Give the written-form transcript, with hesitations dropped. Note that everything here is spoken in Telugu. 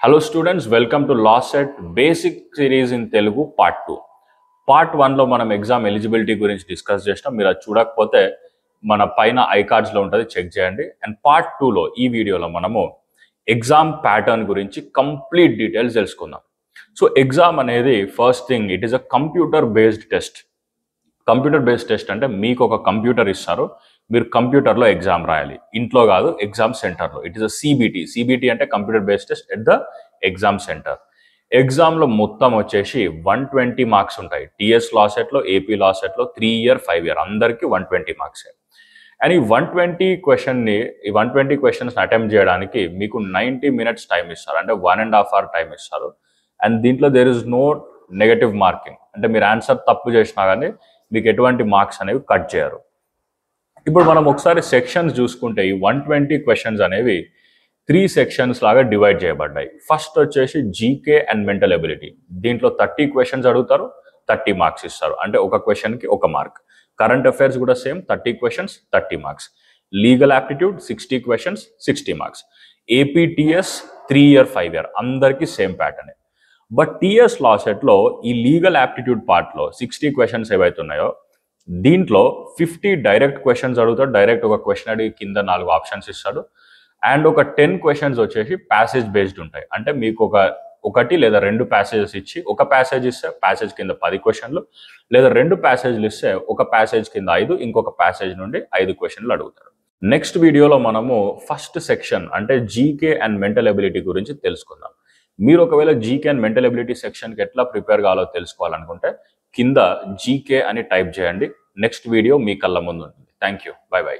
Hello students, welcome to LawSet Basic Series in Telugu Part 2. Part 1 లో మనం ఎగ్జామ్ ఎలిజిబిలిటీ గురించి డిస్కస్ చేసినాం. మీరు అది చూడకపోతే మన పైన ఐకార్డ్స్లో ఉంటుంది, చెక్ చేయండి. అండ్ పార్ట్ 2లో ఈ వీడియోలో మనము ఎగ్జామ్ ప్యాటర్న్ గురించి కంప్లీట్ డీటెయిల్స్ తెలుసుకుందాం. సో ఎగ్జామ్ అనేది first thing, it is a computer based test. Computer based test అంటే మీకు ఒక కంప్యూటర్ ఇస్తారు, మీరు కంప్యూటర్లో ఎగ్జామ్ రాయాలి. ఇంట్లో కాదు, ఎగ్జామ్ సెంటర్లో. ఇట్ ఈస్ అ సిబిటి అంటే computer based test at the exam centre. ఎగ్జామ్లో మొత్తం వచ్చేసి 120 మార్క్స్ ఉంటాయి. టీఎస్ లాసెట్లో, ఏపీ లాసెట్లో 3 ఇయర్ 5 ఇయర్ అందరికీ 120 మార్క్సే. అండ్ ఈ 120 క్వశ్చన్స్ అటెంప్ట్ చేయడానికి మీకు 90 minutes టైం ఇస్తారు, అంటే 1.5 hour టైం ఇస్తారు. అండ్ దీంట్లో there is no negative marking, అంటే మీరు ఆన్సర్ తప్పు చేసినా కానీ మీకు ఎటువంటి మార్క్స్ అనేవి కట్ చేయరు. ఇప్పుడు మనం ఒకసారి సెక్షన్స్ చూసుకుంటే ఈ 120 క్వశ్చన్స్ అనేవి 3 సెక్షన్స్ లాగా డివైడ్ చేయబడ్డాయి. ఫస్ట్ వచ్చేసి జీకే అండ్ మెంటల్ ఎబిలిటీ. దీంట్లో 30 క్వశ్చన్స్ అడుగుతారు, 30 మార్క్స్ ఇస్తారు, అంటే ఒక క్వశ్చన్కి 1 మార్క్. కరెంట్ అఫైర్స్ కూడా same, 30 questions 30 marks. Legal aptitude 60 questions 60 marks. APTS 3 year 5 year అందరికీ సేమ్ ప్యాటర్నే. బట్ టీఎస్ లాసెట్లో ఈ లీగల్ యాప్టిట్యూడ్ పార్ట్లో 60 క్వశ్చన్స్ ఏవైతున్నాయో దీంట్లో 50 డైరెక్ట్ క్వశ్చన్స్ అడుగుతాడు. డైరెక్ట్ ఒక క్వశ్చన్ అడిగి కింద 4 ఆప్షన్స్ ఇస్తాడు. అండ్ ఒక 10 క్వశ్చన్స్ వచ్చేసి ప్యాసేజ్ బేస్డ్ ఉంటాయి, అంటే మీకు ఒకటి లేదా 2 ప్యాసేజెస్ ఇచ్చి, ఒక ప్యాసేజ్ ఇస్తే ప్యాసేజ్ కింద 10 క్వశ్చన్లు, లేదా 2 ప్యాసేజ్లు ఇస్తే ఒక ప్యాసేజ్ కింద 5, ఇంకొక ప్యాసేజ్ నుండి 5 క్వశ్చన్లు అడుగుతారు. నెక్స్ట్ వీడియోలో మనము ఫస్ట్ సెక్షన్ అంటే జీకే అండ్ మెంటల్ ఎబిలిటీ గురించి తెలుసుకుందాం. మీరు ఒకవేళ జీకే అండ్ మెంటల్ ఎబిలిటీ సెక్షన్కి ఎట్లా ప్రిపేర్ కావాలో తెలుసుకోవాలనుకుంటే కింద జీకే అని టైప్ చేయండి. నెక్స్ట్ వీడియో మీ కళ్ళ ముందు ఉంటుంది. Thank you, by by.